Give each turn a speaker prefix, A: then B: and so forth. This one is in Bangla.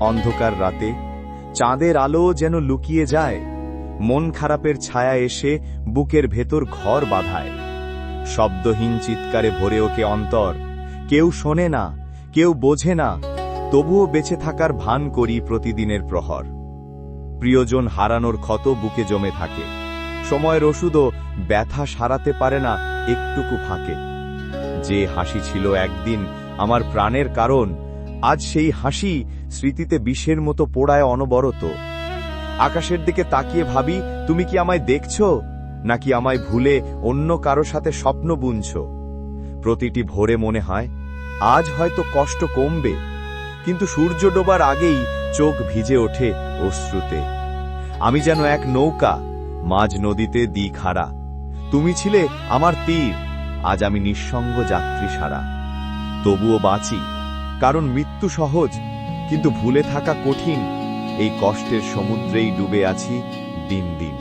A: অন্ধকার রাতে চাঁদের আলো যেন লুকিয়ে যায়, মন খারাপের ছায়া এসে বুকের ভেতর ঘর বাঁধায়। শব্দহীন চিৎকারে ভরে ওকে অন্তর, কেউ শোনে না, কেউ বোঝে না, তবুও বেঁচে থাকার ভান করি প্রতিদিনের প্রহর। প্রিয়জন হারানোর ক্ষত বুকে জমে থাকে, সময়ের ওষুধও ব্যথা সারাতে পারে না একটুকু ফাঁকে। যে হাসি ছিল একদিন আমার প্রাণের কারণ, আজ সেই হাসি স্মৃতিতে বিষের মতো পোড়ায় অনবরত। আকাশের দিকে তাকিয়ে ভাবি, তুমি কি আমায় দেখছ, নাকি আমায় ভুলে অন্য কারো সাথে স্বপ্ন বুনছ? প্রতিটি ভোরে মনে হয় আজ হয়তো কষ্ট কমবে, কিন্তু সূর্য ডোবার আগেই চোখ ভিজে ওঠে অশ্রুতে। আমি যেন এক নৌকা, মাঝ নদীতে দিখারা। তুমি ছিলে আমার তীর, আজ আমি নিঃসঙ্গ যাত্রী সারা। তবুও বাঁচি, কারণ মৃত্যু সহজ, কিন্তু ভুলে থাকা কঠিন। এই কষ্টের সমুদ্রেই ডুবে আছি দিন দিন।